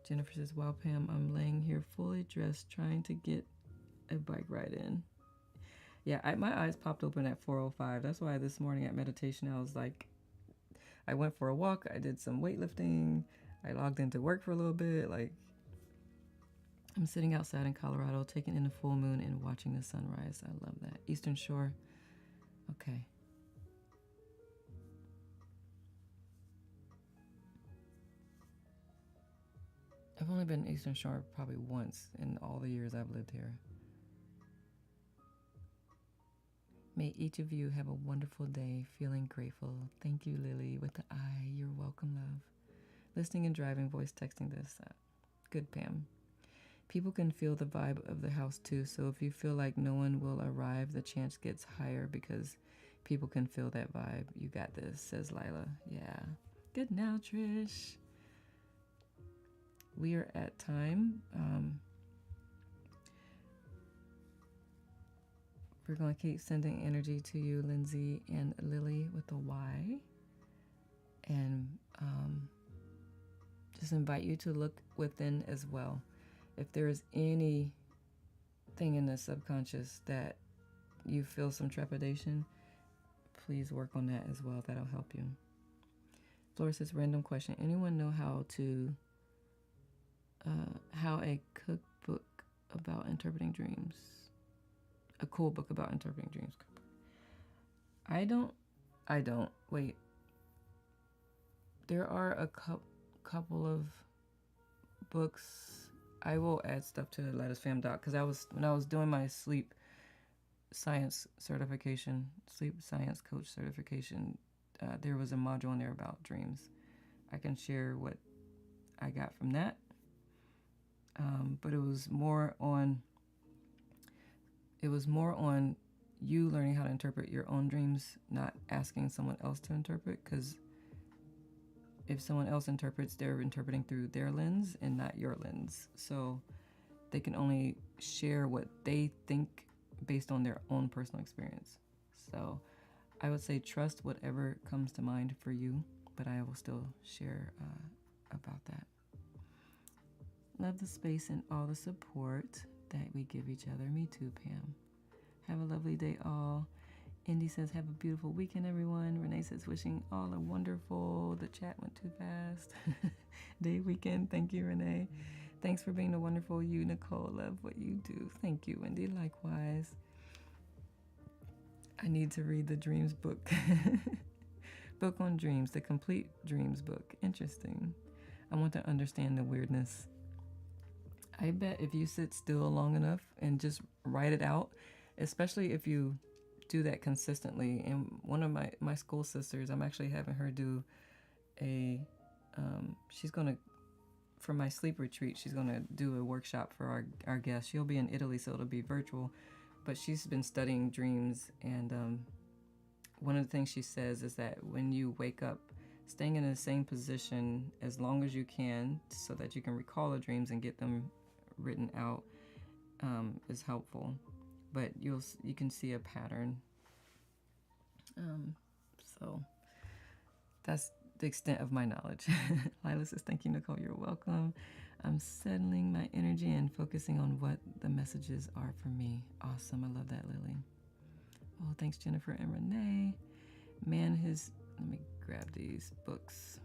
Jennifer says, wow, Pam, I'm laying here fully dressed trying to get a bike ride in. Yeah, my eyes popped open at 4:05. That's why this morning at meditation, I was like, I went for a walk. I did some weightlifting. I logged into work for a little bit. Like, I'm sitting outside in Colorado, taking in the full moon and watching the sunrise. I love that. Eastern Shore. Okay. I've only been Eastern Shore probably once in all the years I've lived here. May each of you have a wonderful day, feeling grateful. Thank you, Lily, with the I. You're welcome, love. Listening and driving, voice texting this. Good, Pam. People can feel the vibe of the house too, so if you feel like no one will arrive, the chance gets higher because people can feel that vibe. You got this, says Lila. Yeah. Good now, Trish. We are at time. We're going to keep sending energy to you, Lindsay and Lily with a Y. And just invite you to look within as well. If there is anything in the subconscious that you feel some trepidation, please work on that as well. That'll help you. Flora says, random question. Anyone know how a cookbook about interpreting dreams, a cool book about interpreting dreams? I don't. Wait. There are a couple of books. I will add stuff to the Let Us Fam doc because when I was doing my sleep science certification, sleep science coach certification, there was a module in there about dreams. I can share what I got from that, but it was more on you learning how to interpret your own dreams, not asking someone else to interpret, because if someone else interprets, they're interpreting through their lens and not your lens. So they can only share what they think based on their own personal experience. So I would say trust whatever comes to mind for you, but I will still share about that. Love the space and all the support that we give each other. Me too, Pam. Have a lovely day, all. Indy says, have a beautiful weekend, everyone. Renee says, wishing all a wonderful, the chat went too fast, day weekend. Thank you, Renee. Thanks for being the wonderful you, Nicole. Love what you do. Thank you, Wendy. Likewise. I need to read the dreams book. Book on dreams, the complete dreams book. Interesting. I want to understand the weirdness. I bet if you sit still long enough and just write it out, especially if you do that consistently. And one of my school sisters, I'm actually having her do she's going to, for my sleep retreat, she's going to do a workshop for our guests. She'll be in Italy, so it'll be virtual, but she's been studying dreams. And one of the things she says is that when you wake up, staying in the same position as long as you can so that you can recall the dreams and get them written out is helpful. But you can see a pattern. So that's the extent of my knowledge. Lila says, thank you, Nicole. You're welcome. I'm settling my energy and focusing on what the messages are for me. Awesome. I love that, Lily. Oh, thanks, Jennifer and Renee. Let me grab these books.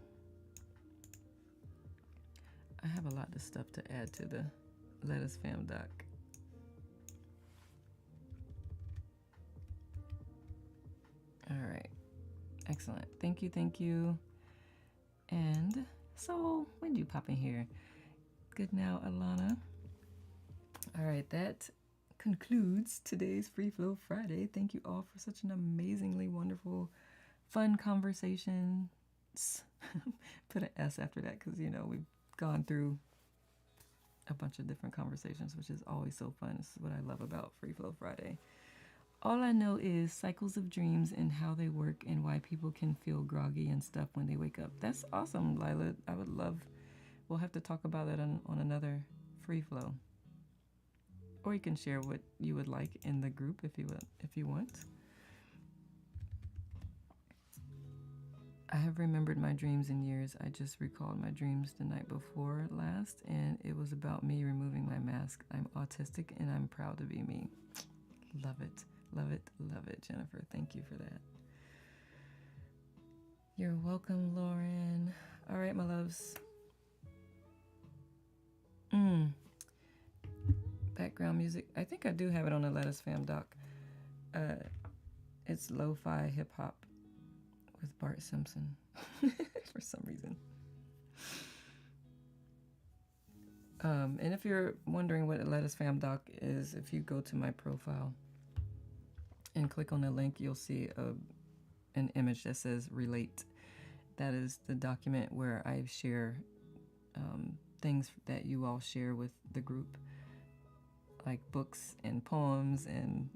I have a lot of stuff to add to the Let Us Fam doc. All right. Excellent. Thank you. And so, when do you pop in here? Good now, Alana. All right, that concludes today's Free Flow Friday. Thank you all for such an amazingly wonderful, fun conversation. Put an S after that because, we've gone through a bunch of different conversations, which is always so fun. This is what I love about Free Flow Friday. All I know is cycles of dreams and how they work and why people can feel groggy and stuff when they wake up. That's awesome, Lila. I would love, we'll have to talk about that on another Free Flow. Or you can share what you would like in the group if you want. I have remembered my dreams in years. I just recalled my dreams the night before last, and it was about me removing my mask. I'm autistic and I'm proud to be me. Love it. Love it, Jennifer. Thank you for that. You're welcome, Lauren. All right, my loves. Background music. I think I do have it on the Let Us Fam doc. It's lo-fi hip-hop with Bart Simpson for some reason. And if you're wondering what a Let Us Fam doc is, if you go to my profile and click on the link, you'll see an image that says relate. That is the document where I share things that you all share with the group, like books and poems and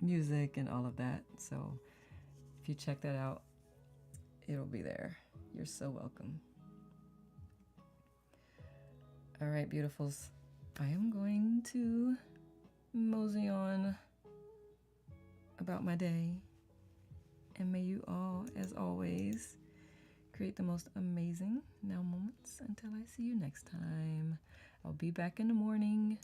music and all of that. So if you check that out, it'll be there. You're so welcome. All right, beautifuls. I am going to mosey on about my day. And may you all, as always, create the most amazing now moments until I see you next time. I'll be back in the morning.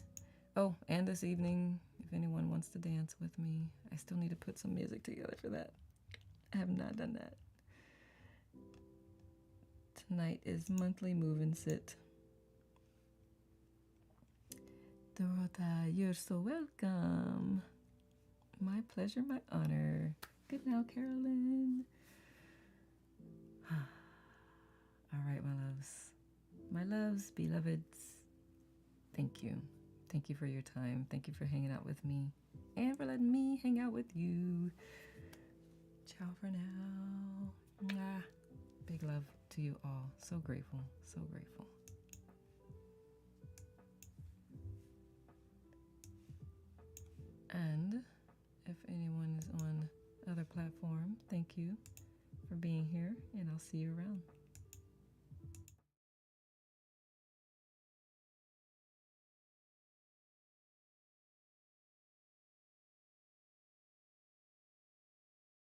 Oh, and this evening, if anyone wants to dance with me. I still need to put some music together for that. I have not done that. Tonight is monthly move and sit. Dorota, you're so welcome. My pleasure, my honor. Good now, Carolyn. All right, my loves. My loves, beloveds. Thank you. Thank you for your time. Thank you for hanging out with me and for letting me hang out with you. Ciao for now. Mwah. Big love to you all. So grateful. So grateful. And if anyone is on other platform, thank you for being here, and I'll see you around.